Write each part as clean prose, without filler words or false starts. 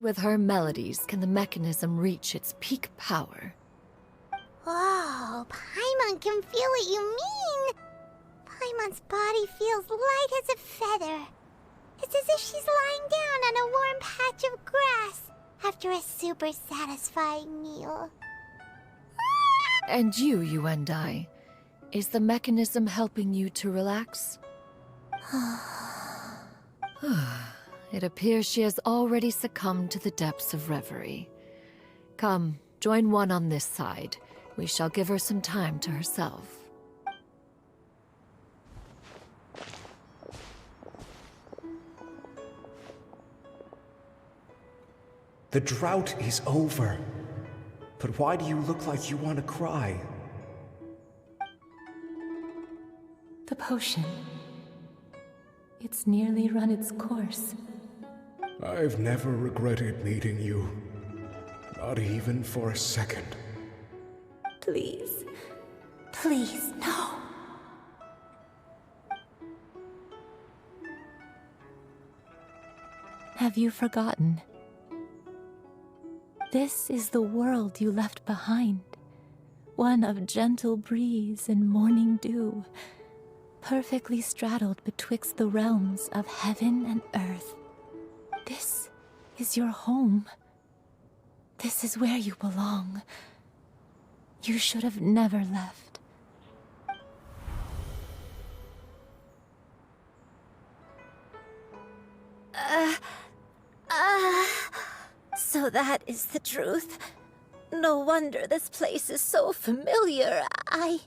With her melodies can the mechanism reach its peak power. Whoa, Paimon can feel what you mean! Paimon's body feels light as a feather. It's as if she's lying down on a warm patch of grass after a super satisfying meal. And you, yuandai, is the mechanism helping you to relax? It appears she has already succumbed to the depths of reverie. Come, join one on this side. We shall give her some time to herself. The drought is over. But why do you look like you want to cry? The potion. It's nearly run its course. I've never regretted meeting you. Not even for a second. Please. Please, no. Have you forgotten? This is the world you left behind. One of gentle breeze and morning dew, perfectly straddled betwixt the realms of heaven and earth. This is your home. This is where you belong. You should have never left. So that is the truth. No wonder this place is so familiar. Granny!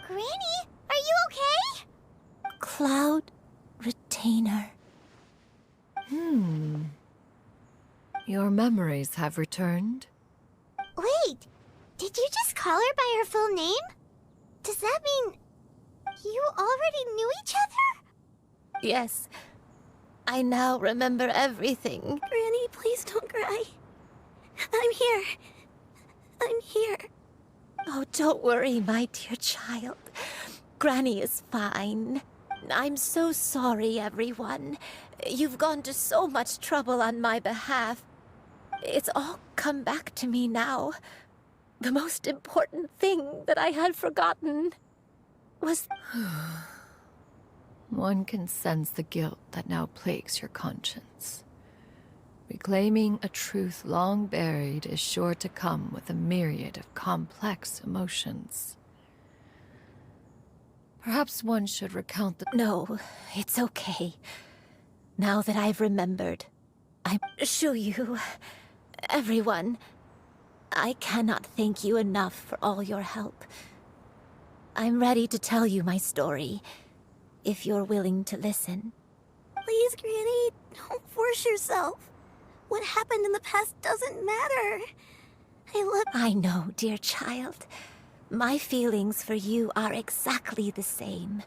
Granny, are you okay? Cloud Retainer. Your memories have returned? Wait, did you just call her by her full name? Does that mean you already knew each other? Yes. I now remember everything. Granny, please don't cry. I'm here. I'm here. Oh, don't worry, my dear child. Granny is fine. I'm so sorry, everyone. You've gone to so much trouble on my behalf. It's all come back to me now. The most important thing that I had forgotten was... One can sense the guilt that now plagues your conscience. Reclaiming a truth long buried is sure to come with a myriad of complex emotions. Perhaps one should recount the... No, it's okay. Now that I've remembered, I assure you, everyone, I cannot thank you enough for all your help. I'm ready to tell you my story, if you're willing to listen. Please, Granny, don't force yourself. What happened in the past doesn't matter. I know, dear child. My feelings for you are exactly the same.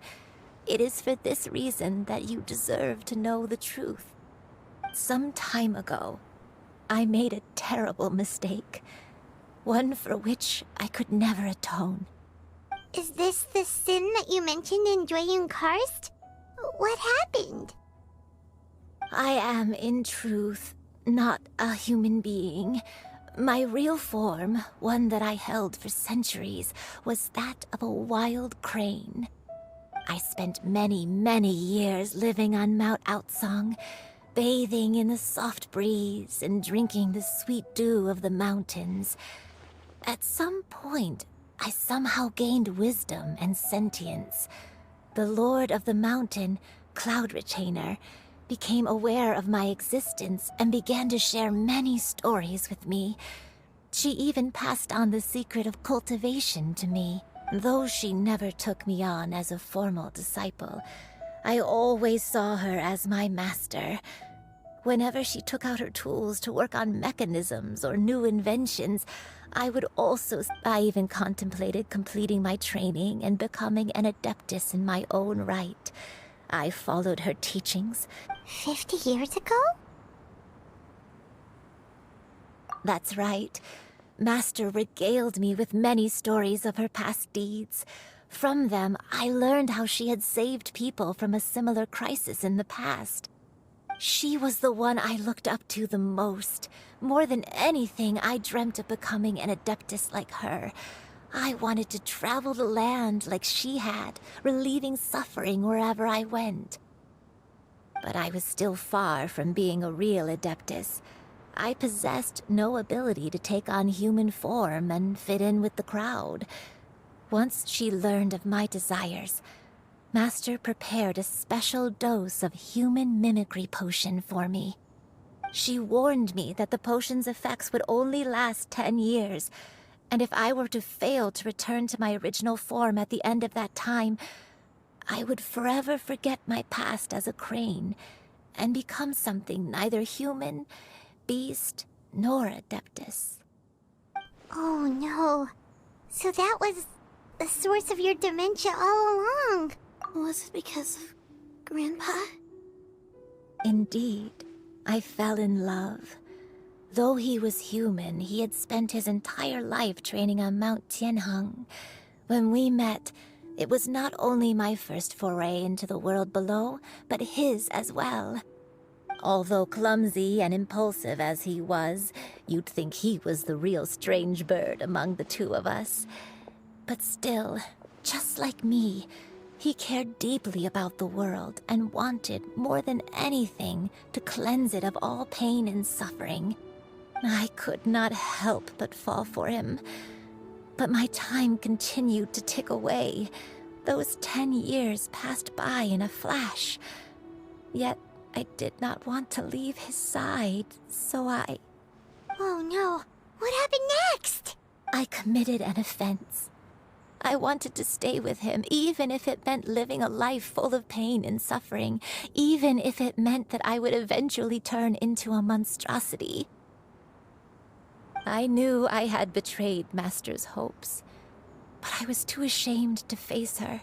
It is for this reason that you deserve to know the truth. Some time ago, I made a terrible mistake. One for which I could never atone. Is this the sin that you mentioned in Xianyun Karst? What happened? I am, in truth, not a human being. My real form, one that I held for centuries, was that of a wild crane. I spent many, many years living on Mount Outsong, bathing in the soft breeze and drinking the sweet dew of the mountains. At some point, I somehow gained wisdom and sentience. The Lord of the Mountain, Cloud Retainer, became aware of my existence and began to share many stories with me. She even passed on the secret of cultivation to me. Though she never took me on as a formal disciple, I always saw her as my master. Whenever she took out her tools to work on mechanisms or new inventions, I even contemplated completing my training and becoming an adeptus in my own right. I followed her teachings. 50 years ago? That's right. Master regaled me with many stories of her past deeds. From them, I learned how she had saved people from a similar crisis in the past. She was the one I looked up to the most. More than anything, I dreamt of becoming an adeptus like her. I wanted to travel the land like she had, relieving suffering wherever I went. But I was still far from being a real adeptus. I possessed no ability to take on human form and fit in with the crowd. Once she learned of my desires, Master prepared a special dose of human mimicry potion for me. She warned me that the potion's effects would only last 10 years, and if I were to fail to return to my original form at the end of that time, I would forever forget my past as a crane and become something neither human, beast, nor adeptus. Oh no. So that was the source of your dementia all along. Was it because of Grandpa? Indeed, I fell in love. Though he was human, he had spent his entire life training on Mount Tianheng. When we met, it was not only my first foray into the world below, but his as well. Although clumsy and impulsive as he was, you'd think he was the real strange bird among the two of us. But still, just like me, he cared deeply about the world and wanted, more than anything, to cleanse it of all pain and suffering. I could not help but fall for him. But my time continued to tick away. Those 10 years passed by in a flash. Yet I did not want to leave his side, so Oh no. What happened next? I committed an offense. I wanted to stay with him, even if it meant living a life full of pain and suffering, even if it meant that I would eventually turn into a monstrosity. I knew I had betrayed Master's hopes, but I was too ashamed to face her.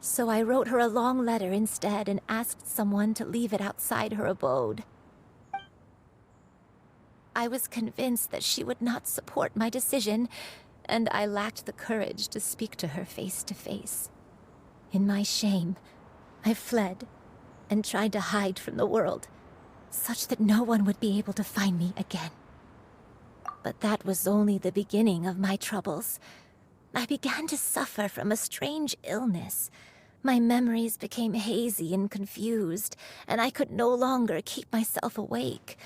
So I wrote her a long letter instead and asked someone to leave it outside her abode. I was convinced that she would not support my decision, and I lacked the courage to speak to her face to face. In my shame, I fled and tried to hide from the world, such that no one would be able to find me again. But that was only the beginning of my troubles. I began to suffer from a strange illness. My memories became hazy and confused, and I could no longer keep myself awake.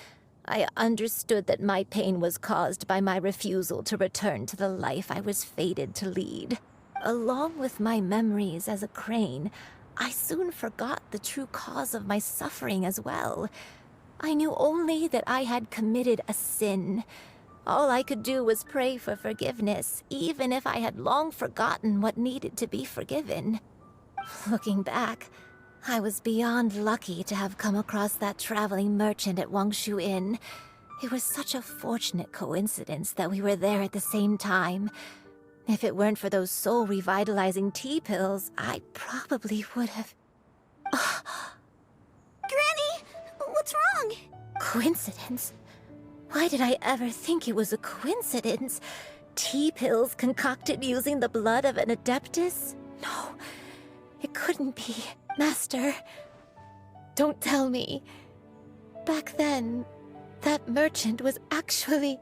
I understood that my pain was caused by my refusal to return to the life I was fated to lead. Along with my memories as a crane, I soon forgot the true cause of my suffering as well. I knew only that I had committed a sin. All I could do was pray for forgiveness, even if I had long forgotten what needed to be forgiven. Looking back, I was beyond lucky to have come across that traveling merchant at Wangshu Inn. It was such a fortunate coincidence that we were there at the same time. If it weren't for those soul-revitalizing tea pills, I probably would have... Granny! What's wrong? Coincidence? Why did I ever think it was a coincidence? Tea pills concocted using the blood of an adeptus? No, it couldn't be. Master, don't tell me. Back then, that merchant was actually...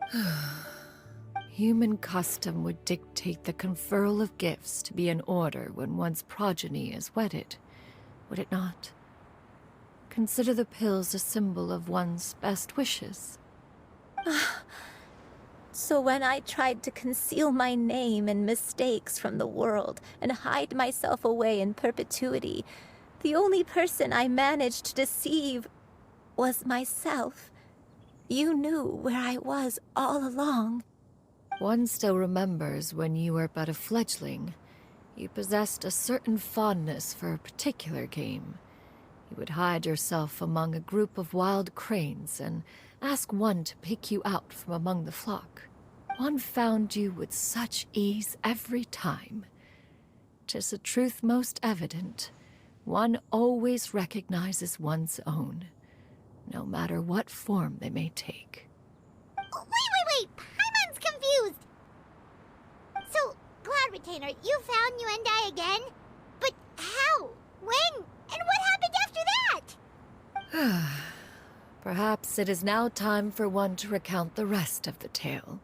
Human custom would dictate the conferral of gifts to be in order when one's progeny is wedded, would it not? Consider the pills a symbol of one's best wishes. So when I tried to conceal my name and mistakes from the world and hide myself away in perpetuity, the only person I managed to deceive was myself. You knew where I was all along. One still remembers when you were but a fledgling. You possessed a certain fondness for a particular game. You would hide yourself among a group of wild cranes and ask one to pick you out from among the flock. One found you with such ease every time. 'Tis a truth most evident. One always recognizes one's own, no matter what form they may take. Oh, wait! Paimon's confused! So, Gladry, retainer, you found Yuandai again? But how? When? And what happened after that? Perhaps it is now time for one to recount the rest of the tale.